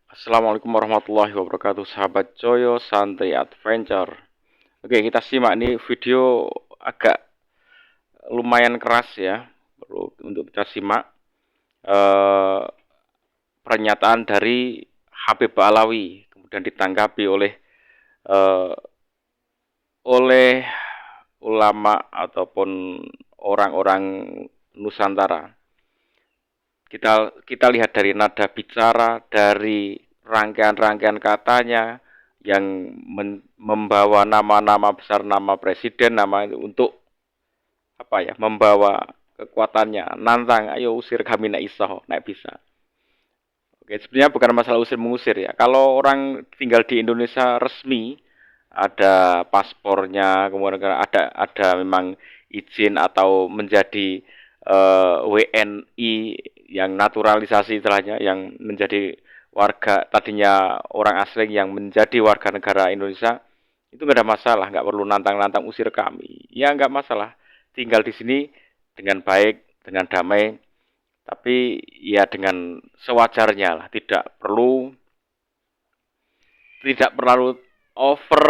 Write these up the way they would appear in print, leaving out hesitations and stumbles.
Assalamualaikum warahmatullahi wabarakatuh, sahabat Joyo Santai Adventure. Oke, kita simak nih video agak lumayan keras ya, perlu untuk kita simak eh, pernyataan dari Habib Alawi, kemudian ditanggapi eh, oleh ulama ataupun orang-orang Nusantara. Kita lihat dari nada bicara, dari rangkaian-rangkaian katanya yang membawa nama-nama besar, nama presiden, nama itu untuk apa ya, membawa kekuatannya, nantang, ayo usir kami nak iso, nak bisa. Oke, sebenarnya bukan masalah usir mengusir ya. Kalau orang tinggal di Indonesia resmi, ada paspornya, kemudian ada memang izin atau menjadi WNI yang naturalisasi istilahnya, yang menjadi warga tadinya orang asing yang menjadi warga negara Indonesia, itu nggak ada masalah, nggak perlu nantang-nantang usir kami. Ya nggak masalah, tinggal di sini dengan baik, dengan damai, tapi ya dengan sewajarnya lah, tidak terlalu over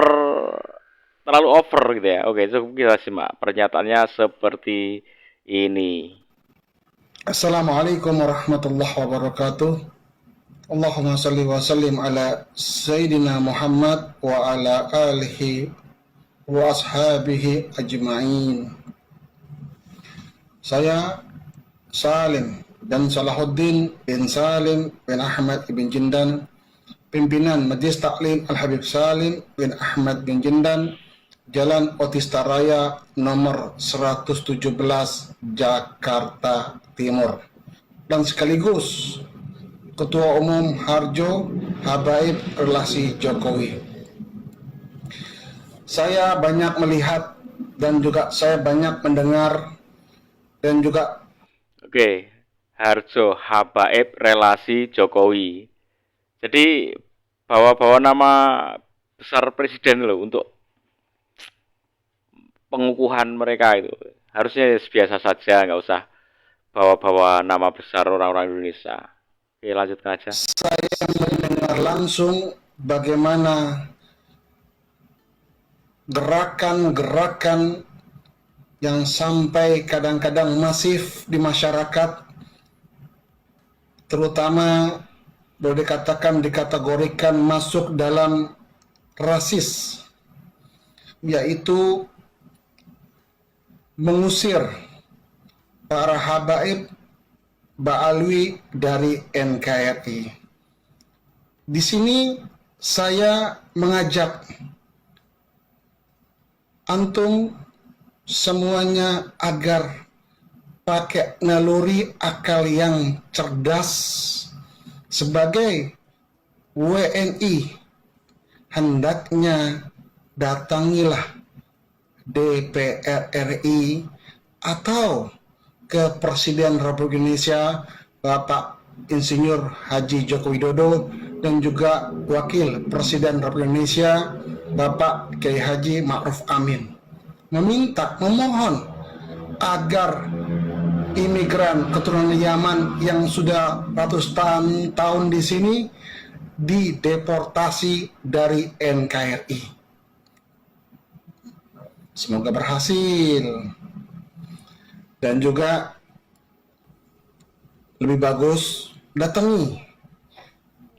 terlalu over gitu ya. Oke, cukup kita simak pernyataannya seperti ini. Assalamualaikum warahmatullahi wabarakatuh. Allahumma salli wa sallim ala Sayyidina Muhammad wa ala alihi wa ashabihi ajma'in. Saya Salim dan Salahuddin bin Salim bin Ahmad bin Jindan, pimpinan Majelis Taklim Al-Habib Salim bin Ahmad bin Jindan, Jalan Otista Raya nomor 117 Jakarta Timur, dan sekaligus Ketua Umum Harjo Habaib Relasi Jokowi. Saya banyak melihat dan juga saya banyak mendengar dan juga Oke, Harjo Habaib Relasi Jokowi. Jadi bawa-bawa nama besar presiden loh untuk pengukuhan mereka itu. Harusnya biasa saja, nggak usah bawa-bawa nama besar orang-orang Indonesia. Oke, lanjutkan aja. saya mendengar langsung bagaimana gerakan-gerakan yang sampai kadang-kadang masif di masyarakat, terutama boleh dikatakan dikategorikan masuk dalam rasis, yaitu mengusir para habaib Ba'alwi dari NKRI. Di sini saya mengajak antum semuanya agar pakai naluri akal yang cerdas. Sebagai WNI, hendaknya datangilah DPR RI atau ke Presiden Republik Indonesia Bapak Insinyur Haji Joko Widodo dan juga Wakil Presiden Republik Indonesia Bapak Kiai Haji Ma'ruf Amin, memohon agar imigran keturunan Yaman yang sudah ratusan tahun di sini dideportasi dari NKRI. Semoga berhasil. Dan juga lebih bagus datangi,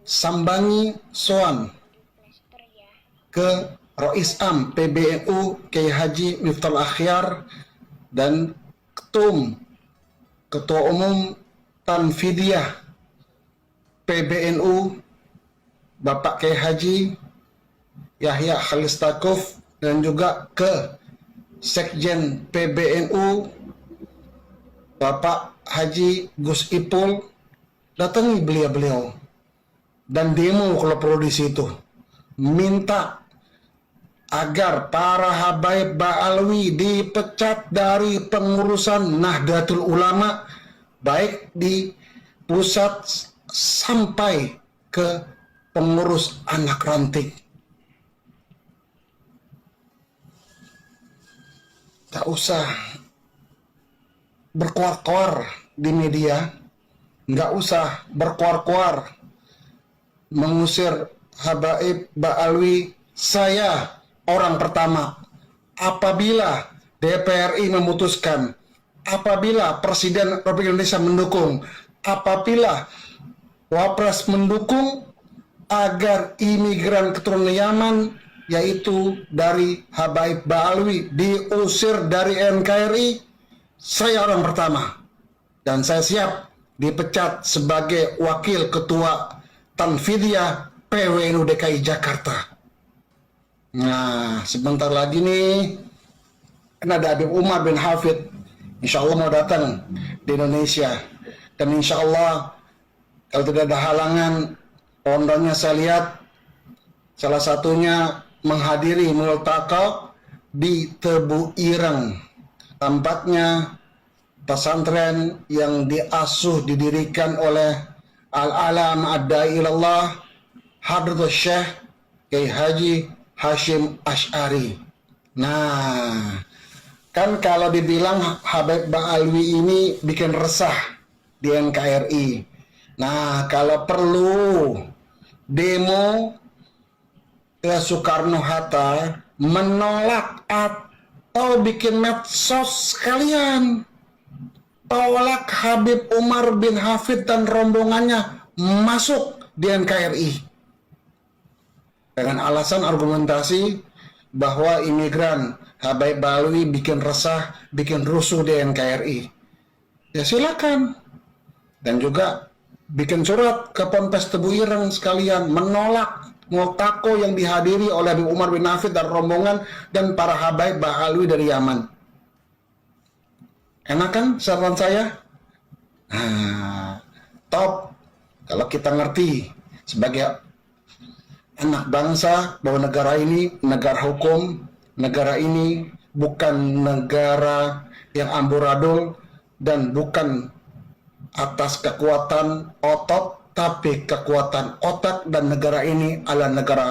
sambangi soan ke Rois Am PBNU Kiai Haji Miftahul Akhyar dan Ketua Umum Tanfidiyah PBNU Bapak Kiai Haji Yahya Khalil Stakuf, dan juga ke Sekjen PBNU Bapak Haji Gus Ipul. Datangi beliau dan demo kalau perlu di situ, minta agar para habaib Ba'alwi dipecat dari pengurusan Nahdlatul Ulama, baik di pusat sampai ke pengurus anak ranting. Tak usah berkuar-kuar di media, nggak usah berkuar-kuar mengusir Habaib Ba'alwi, saya orang pertama. Apabila DPRI memutuskan, apabila Presiden Republik Indonesia mendukung, apabila Wapres mendukung agar imigran keturunan Yaman, yaitu dari Habaib Ba'alwi, diusir dari NKRI, saya orang pertama. Dan saya siap dipecat sebagai wakil ketua Tanfidiyah PWNU DKI Jakarta. Nah, sebentar lagi nih, kan ada Habib Umar bin Hafid, insya Allah mau datang di Indonesia. Dan insya Allah, kalau tidak ada halangan, pondoknya saya lihat, salah satunya menghadiri multaqah di Tebu Ireng. Tampaknya pesantren yang didirikan oleh Al-Alam Ad-Da'i Ilallah Hadratus Syekh Kiai Haji Hashim Asy'ari. Nah, kan kalau dibilang Habib Ba'alwi ini bikin resah di NKRI. Nah, kalau perlu demo ke Soekarno-Hatta menolak atau bikin medsos sekalian. Tolak Habib Umar bin Hafid dan rombongannya masuk di NKRI. Dengan alasan argumentasi bahwa imigran Habib Ba'alwi bikin resah, bikin rusuh di NKRI. Ya silakan. Dan juga bikin surat ke Ponpes Tebu Ireng sekalian menolak multaqo yang dihadiri oleh Habib Umar bin Hafid dan rombongan dan para Habaib Ba'alwi dari Yaman. Enak kan saran saya? Nah, top. Kalau kita ngerti sebagai anak bangsa bahwa negara ini negara hukum, negara ini bukan negara yang amburadul dan bukan atas kekuatan otot, tapi kekuatan otak, dan negara ini adalah negara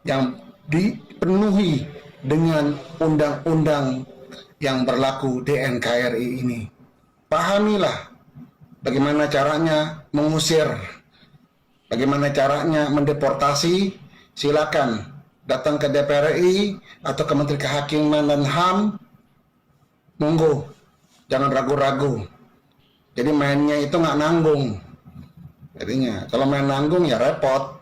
yang dipenuhi dengan undang-undang yang berlaku di NKRI ini. Pahamilah bagaimana caranya mengusir, bagaimana caranya mendeportasi. Silakan datang ke DPRI atau ke Menteri Kehakiman dan HAM, monggo, jangan ragu-ragu. Jadi mainnya itu nggak nanggung. Jadinya kalau main nanggung ya repot.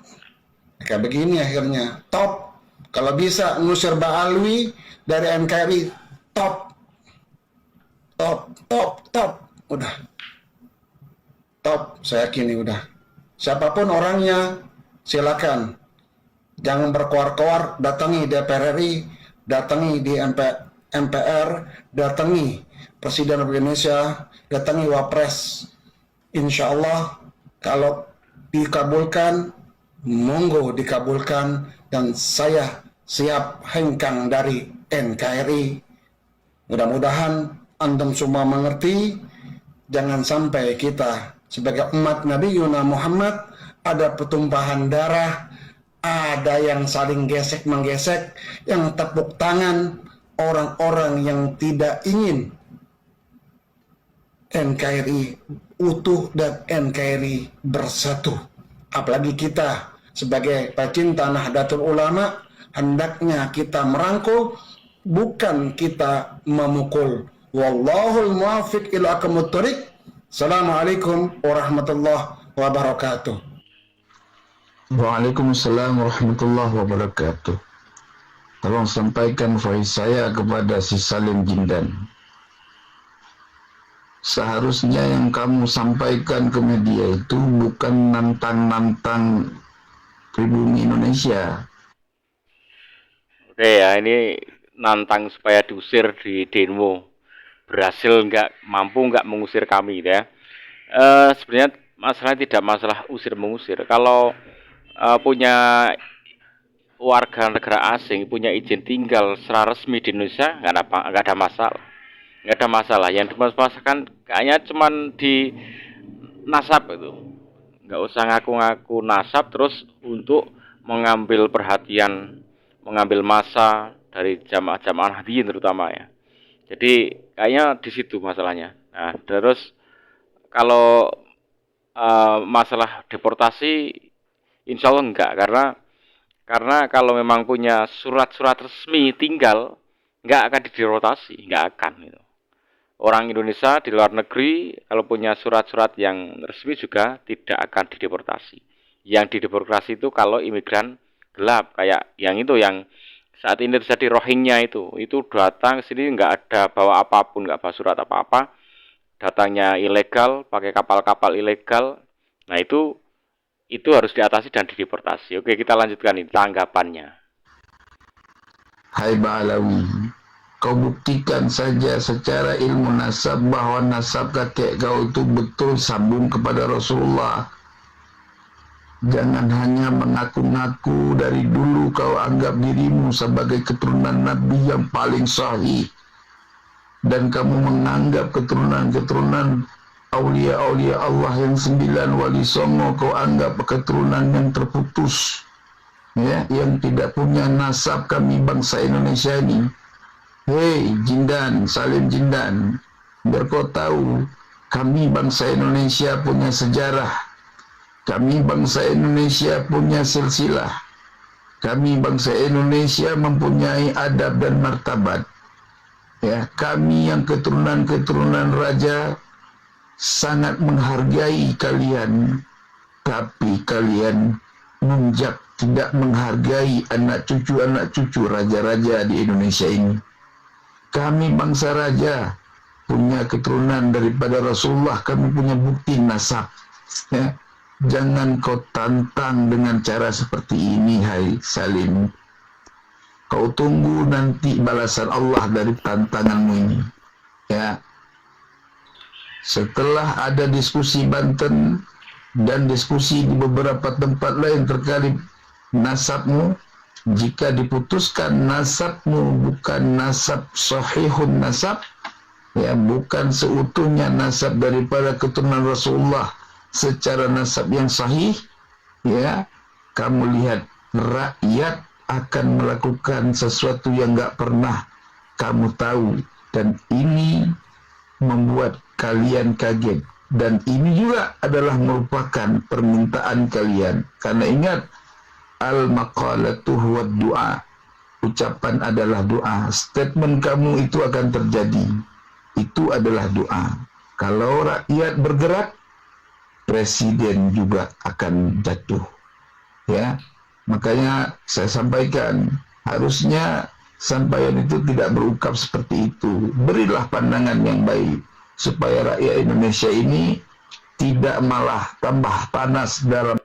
Kayak begini akhirnya. Top. Kalau bisa ngusir Ba'alwi dari NKRI, top. Udah. Top, saya yakin udah. Siapapun orangnya, silakan. Jangan berkoar-koar, datangi DPR RI, datangi di MPR, datangi Presiden Republik Indonesia, datangi Wapres. Insya Allah, kalau dikabulkan, monggo dikabulkan, dan saya siap hengkang dari NKRI. Mudah-mudahan antum semua mengerti, jangan sampai kita sebagai umat Nabi Yuna Muhammad ada pertumpahan darah, ada yang saling gesek-menggesek, yang tepuk tangan orang-orang yang tidak ingin NKRI utuh dan NKRI bersatu. Apalagi kita sebagai pecinta Nahdlatul Ulama, hendaknya kita merangkul, bukan kita memukul. Wallahul muwaffiq ila aqwamit thoriq. Assalamualaikum warahmatullahi wabarakatuh. Waalaikumsalam warahmatullahi wabarakatuh. Tolong sampaikan voice saya kepada si Salim Jindan. Seharusnya yang kamu sampaikan ke media itu bukan nantang-nantang pribumi Indonesia. Oke ya, ini nantang supaya diusir di demo. Berhasil mampu nggak mengusir kami ya. Sebenarnya masalahnya tidak masalah usir mengusir. Kalau punya warga negara asing, punya izin tinggal secara resmi di Indonesia, nggak ada masalah. Nggak ada masalah. Yang dimasalahkan kayaknya cuman di nasab itu. Nggak usah ngaku-ngaku nasab terus untuk mengambil perhatian, mengambil massa dari jamaah-jamaah hadirin terutama ya. Jadi kayaknya di situ masalahnya. Nah, terus kalau masalah deportasi Insya Allah enggak, karena kalau memang punya surat-surat resmi tinggal, enggak akan dirotasi, enggak akan gitu. Orang Indonesia di luar negeri kalau punya surat-surat yang resmi juga tidak akan dideportasi. Yang dideportasi itu kalau imigran gelap, kayak yang itu yang saat ini terjadi Rohingya itu datang ke sini nggak ada bawa apapun, nggak bawa surat apa-apa, datangnya ilegal, pakai kapal-kapal ilegal. Nah itu harus diatasi dan dideportasi. Oke, kita lanjutkan ini tanggapannya. Hai Ba'alawi, kau buktikan saja secara ilmu nasab bahwa nasab kakek kau itu betul sambung kepada Rasulullah. Jangan hanya mengaku-ngaku dari dulu kau anggap dirimu sebagai keturunan Nabi yang paling sahih. Dan kamu menganggap keturunan-keturunan aulia-aulia Allah yang 9 wali songo kau anggap keturunan yang terputus. Ya, yang tidak punya nasab kami bangsa Indonesia ini. Hei Jindan, Salim Jindan, biar kau tahu, kami bangsa Indonesia punya sejarah. Kami bangsa Indonesia punya silsilah. Kami bangsa Indonesia mempunyai adab dan martabat. Ya, kami yang keturunan-keturunan raja sangat menghargai kalian, tapi kalian tidak menghargai anak cucu raja-raja di Indonesia ini. Kami bangsa raja punya keturunan daripada Rasulullah, kami punya bukti nasab. Ya. Jangan kau tantang dengan cara seperti ini, hai Salim. Kau tunggu nanti balasan Allah dari tantanganmu ini. Ya. Setelah ada diskusi Banten dan diskusi di beberapa tempat lain terkait nasabmu, jika diputuskan nasabmu bukan nasab sahihun nasab, ya, bukan seutuhnya nasab daripada keturunan Rasulullah secara nasab yang sahih, ya, kamu lihat rakyat akan melakukan sesuatu yang enggak pernah kamu tahu, dan ini membuat kalian kaget, dan ini juga adalah merupakan permintaan kalian, karena ingat, al-maqalatu huwa doa, ucapan adalah doa, statement kamu itu akan terjadi, itu adalah doa. Kalau rakyat bergerak, presiden juga akan jatuh. Ya, makanya saya sampaikan, harusnya sampaian itu tidak berungkap seperti itu. Berilah pandangan yang baik supaya rakyat Indonesia ini tidak malah tambah panas dalam